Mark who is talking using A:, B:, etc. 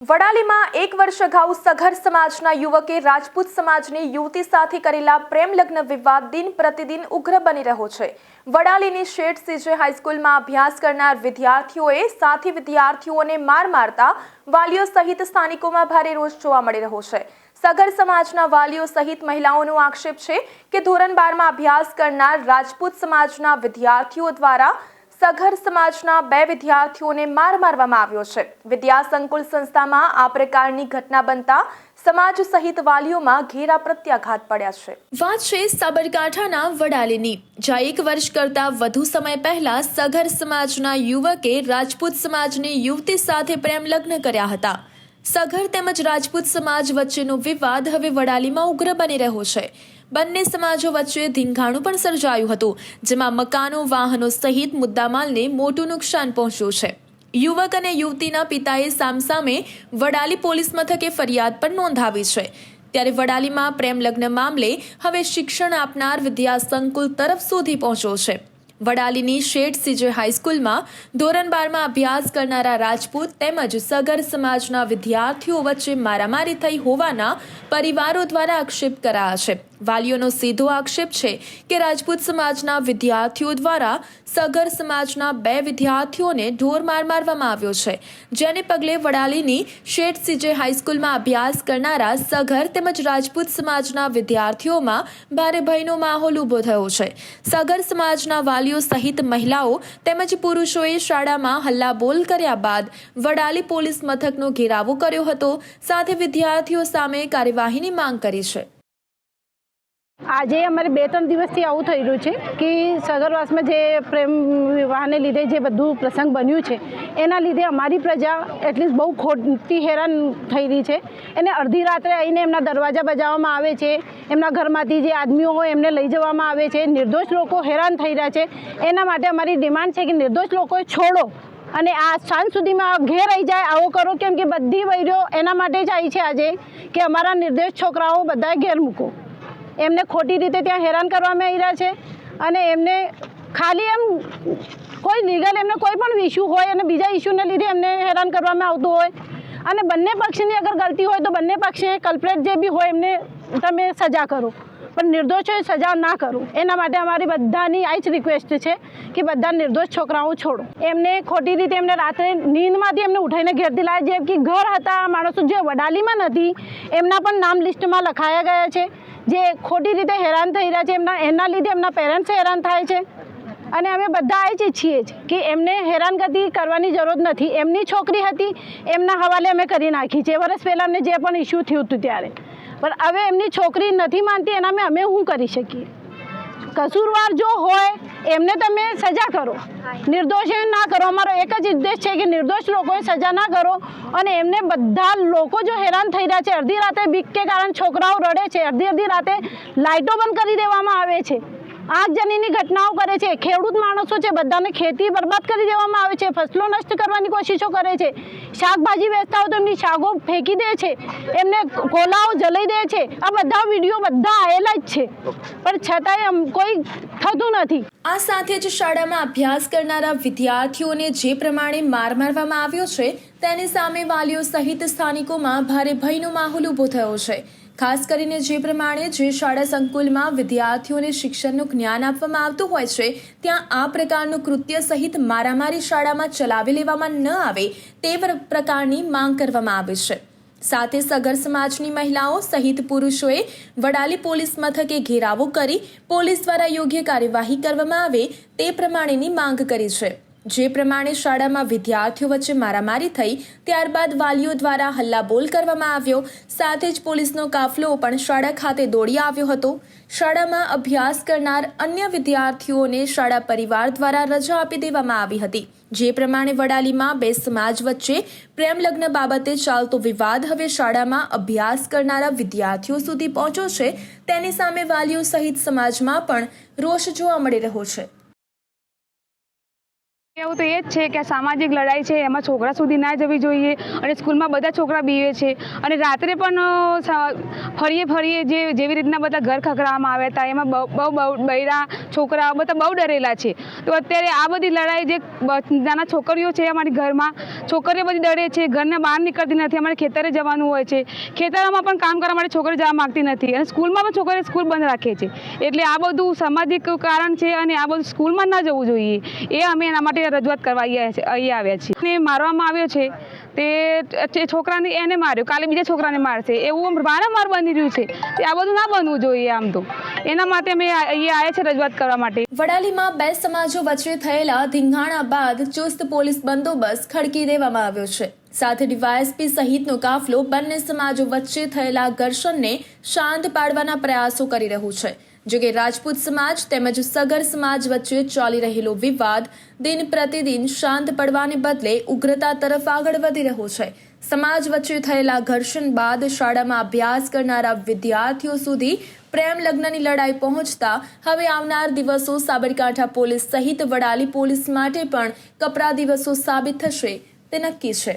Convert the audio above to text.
A: વડાલીમાં 1 વર્ષ અગાઉ સગર સમાજના યુવકે રાજપૂત સમાજની યુવતી સાથે કરેલા પ્રેમ લગ્ન વિવાદ દિન પ્રતિદિન ઉગ્ર બની રહ્યો છે। વડાલીની શેઠ સીજે હાઈસ્કૂલમાં અભ્યાસ કરનાર વિદ્યાર્થીઓએ સાથી વિદ્યાર્થીઓને માર મારતા વાલીઓ સહિત સ્થાનિકોમાં ભારે રોષ જોવા મળી રહ્યો છે। સગર સમાજના વાલીઓ સહિત મહિલાઓનો આક્ષેપ છે કે ધોરણ 12માં અભ્યાસ કરનાર રાજપૂત સમાજના વિદ્યાર્થીઓ દ્વારા સગર સમાજના 2 વિદ્યાર્થીઓને માર મારવામાં આવ્યો છે। વિદ્યા સંકુલ સંસ્થામાં આ પ્રકારની ઘટના બનતા સમાજ સહિત વાલીઓમાં ઘેરા પ્રત્યાઘાત પડ્યા છે। વાત છે સાબરકાંઠાના વડાલીની, જ્યાં 1 વર્ષ કરતા વધુ સમય પહેલા સગર સમાજના યુવકે રાજપૂત સમાજની યુવતી સાથે પ્રેમ લગ્ન કર્યા હતા। સગર તેમજ રાજપૂત સમાજ વચ્ચેનો વિવાદ હવે વડાલીમાં ઉગ્ર બની રહ્યો છે। બંને સમાજો વચ્ચે ધીંગાણું પણ સર્જાયું હતું, જેમાં મકાનો, વાહનો સહિત મુદ્દામાલને મોટું નુકસાન પહોંચ્યું છે। યુવક અને યુવતીના પિતાએ સામસામે વડાલી પોલીસ મથકે ફરિયાદ પણ નોંધાવી છે। ત્યારે વડાલીમાં પ્રેમ લગ્ન મામલે હવે શિક્ષણ આપનાર વિદ્યા સંકુલ તરફ સુધી પહોંચ્યો છે। વડાલીની શેઠ સીજે હાઈસ્કૂલમાં ધોરણ 12માં અભ્યાસ કરનારા રાજપૂત તેમજ સગર સમાજના વિદ્યાર્થીઓ વચ્ચે મારામારી થઈ હોવાના પરિવારો દ્વારા આક્ષેપ કરાયા છે। વાલીઓનો સીધો આક્ષેપ છે કે રાજપૂત સમાજના વિદ્યાર્થીઓ દ્વારા સગર સમાજના 2 વિદ્યાર્થીઓને ઢોર માર મારવામાં આવ્યો છે, જેને પગલે વડાલીની શેઠ સીજે હાઈસ્કૂલમાં અભ્યાસ કરનારા સગર તેમજ રાજપૂત સમાજના વિદ્યાર્થીઓમાં ભારે ભયનો માહોલ ઊભો થયો છે। સગર સમાજના વાલીઓ સહિત મહિલાઓ તેમજ પુરુષોએ શાળામાં હલ્લાબોલ કર્યા બાદ વડાલી પોલીસ મથકનો ઘેરાવો કર્યો હતો, સાથે વિદ્યાર્થીઓ સામે કાર્યવાહીની માંગ કરી છે।
B: આજે અમારે 2-3 દિવસથી આવું થઈ રહ્યું છે કે સગરવાસમાં જે પ્રેમ વિવાહને લીધે જે બધું પ્રસંગ બન્યું છે એના લીધે અમારી પ્રજા એટલીસ્ટ બહુ ખોટી હેરાન થઈ રહી છે। એને અડધી રાત્રે આવીને એમના દરવાજા બજાવવામાં આવે છે, એમના ઘરમાંથી જે આદમીઓ હોય એમને લઈ જવામાં આવે છે। નિર્દોષ લોકો હેરાન થઈ રહ્યા છે। એના માટે અમારી ડિમાન્ડ છે કે નિર્દોષ લોકોએ છોડો અને આ સાંજ સુધીમાં ઘેર આવી જાય આવો કરો, કેમ કે બધી વૈરીઓ એના માટે જ આવી છે આજે કે અમારા નિર્દોષ છોકરાઓ બધા ઘેર મૂકો। એમને ખોટી રીતે ત્યાં હેરાન કરવામાં આવી રહ્યા છે અને એમને ખાલી એમ કોઈ લીગલ એમને કોઈ પણ ઇસ્યુ હોય અને બીજા ઇસ્યુને લીધે એમને હેરાન કરવામાં આવતું હોય અને બંને પક્ષની અગર ગલતી હોય તો બંને પક્ષે કલ્પ્રેટ જે બી હોય એમને તમે સજા કરો, પણ નિર્દોષોએ સજા ના કરો। એના માટે અમારી બધાની આ જ રિક્વેસ્ટ છે કે બધા નિર્દોષ છોકરાઓ છોડો। એમને ખોટી રીતે એમને રાત્રે નીંદમાંથી એમને ઉઠાઈને ઘેરથી લાવ્યા, જેમ કે ઘર હતા માણસો જે વડાલીમાં નથી એમના પણ નામ લિસ્ટમાં લખાયા ગયા છે, જે ખોટી રીતે હેરાન થઈ રહ્યા છે। એના લીધે એમના પેરેન્ટ્સ હેરાન થાય છે અને અમે બધા આ જ ઈચ્છીએ છીએ કે એમને હેરાનગતિ કરવાની જરૂર નથી। એમની છોકરી હતી, એમના હવાલે અમે કરી નાખી છે વર્ષ પહેલાં અમને જે પણ ઇસ્યુ થયું હતું ત્યારે, પણ હવે એમની છોકરી નથી માનતી, એના અમે શું કરી શકીએ? કસૂરવાર જો હોય એમને તમે સજા કરો, નિર્દોષે ના કરો। અમારો એક જ ઉદ્દેશ છે કે નિર્દોષ લોકોએ સજા ના કરો અને એમને બધા લોકો જો હેરાન થઈ રહ્યા છે, અડધી રાતે બીક કે કારણ છોકરાઓ રડે છે, અડધી રાતે લાઇટો બંધ કરી દેવામાં આવે છે, આગજનીની ઘટનાઓ કરે છે, ખેડૂત માણસો છે બધાને ખેતી બરબાદ કરી દેવામાં આવે છે, ફસલો નષ્ટ કરવાની કોશિશો કરે છે, શાકભાજી વેચતા હોય તો એમની શાકો ફેંકી દે છે, એમને કોલાઓ જલાઈ દે છે। આ બધા વિડીયો બધા આવેલા જ છે, પણ છતાંય કોઈ થતું નથી।
A: આ સાથે જ શાળામાં અભ્યાસ કરનારા વિદ્યાર્થીઓને જે પ્રમાણે માર મારવામાં આવ્યો છે તેની સામે વાલીઓ સહિત સ્થાનિકોમાં ભારે ભયનો માહોલ ઊભો થયો છે। ખાસ કરીને જે પ્રમાણે જે શાળા સંકુલમાં વિદ્યાર્થીઓને શિક્ષણનું જ્ઞાન આપવામાં આવતું હોય છે ત્યાં આ પ્રકારનું કૃત્ય સહિત મારામારી શાળામાં ચલાવી લેવામાં ન આવે તે પ્રકારની માંગ કરવામાં આવે છે। સાથે સગર સમાજની મહિલાઓ સહિત પુરુષોએ વડાલી પોલીસ મથકે ઘેરાવો કરી પોલીસ દ્વારા યોગ્ય કાર્યવાહી કરવામાં આવે તે પ્રમાણેની માંગ કરી છે। જે પ્રમાણે શાળામાં વિદ્યાર્થીઓ વચ્ચે મારામારી થઈ ત્યારબાદ વાલીઓ દ્વારા હલ્લાબોલ કરવામાં આવ્યો, સાથે જ પોલીસનો કાફલો પણ શાળા ખાતે દોડી આવ્યો હતો। શાળામાં અભ્યાસ કરનાર અન્ય વિદ્યાર્થીઓને શાળા પરિવાર દ્વારા રજા આપી દેવામાં આવી હતી। જે પ્રમાણે વડાલીમાં 2 સમાજ વચ્ચે પ્રેમ લગ્ન બાબતે ચાલતો વિવાદ હવે શાળામાં અભ્યાસ કરનારા વિદ્યાર્થીઓ સુધી પહોંચ્યો છે, તેની સામે વાલીઓ સહિત સમાજમાં પણ રોષ જોવા મળી રહ્યો છે।
C: એવું તો એ જ છે કે આ સામાજિક લડાઈ છે એમાં છોકરા સુધી ના જવી જોઈએ અને સ્કૂલમાં બધા છોકરા બીવે છે અને રાત્રે પણ ફરીએ જેવી રીતના બધા ઘર ખખડાવવામાં આવ્યા હતા એમાં બહુ બૈરા છોકરા બધા બહુ ડરેલા છે. તો અત્યારે આ બધી લડાઈ જે નાના છોકરીઓ છે અમારી ઘરમાં છોકરીઓ બધી ડરે છે, ઘરના બહાર નીકળતી નથી, અમારે ખેતરે જવાનું હોય છે, ખેતરોમાં પણ કામ કરવા માટે છોકરી જવા માગતી નથી અને સ્કૂલમાં પણ છોકરીઓ સ્કૂલ બંધ રાખે છે. એટલે આ બધું સામાજિક કારણ છે અને આ બધું સ્કૂલમાં ના જવું જોઈએ. એ અમે એના માટે રજૂઆત કરવા અહીંયા આવ્યા છીએ. અને મારવામાં આવ્યો છે તે છોકરાને એને માર્યો, કાલે બીજા છોકરાને મારશે એવું વારંવાર બની રહ્યું છે. તે આ બધું ના બનવું જોઈએ. આમ તો એના માટે અમે અહીંયા આવ્યા છે રજૂઆત કરવા માટે.
A: વડાલીમાં બે સમાજો વચ્ચે થયેલા ધીંગાણા બાદ ચુસ્ત પોલીસ બંદોબસ્ત ખડકી દેવામાં આવ્યો છે. સાથે ડીવાયએસપી સહિતનો કાફલો બંને સમાજો વચ્ચે થયેલા ઘર્ષણને શાંત પાડવાના પ્રયાસો કરી રહ્યું છે. જો કે રાજપૂત સમાજ તેમજ સગર સમાજ વચ્ચે ચાલી રહેલો વિવાદ દિન પ્રતિદિન શાંત પડવાને બદલે ઉગ્રતા તરફ આગળ વધી રહ્યો છે. સમાજ વચ્ચે થયેલા ઘર્ષણ બાદ શાળામાં અભ્યાસ કરનારા વિદ્યાર્થીઓ સુધી પ્રેમ લગ્નની લડાઈ પહોંચતા હવે આવનાર દિવસો સાબરકાંઠા પોલીસ સહિત વડાલી પોલીસ માટે પણ કપરા દિવસો સાબિત થશે તે નક્કી છે.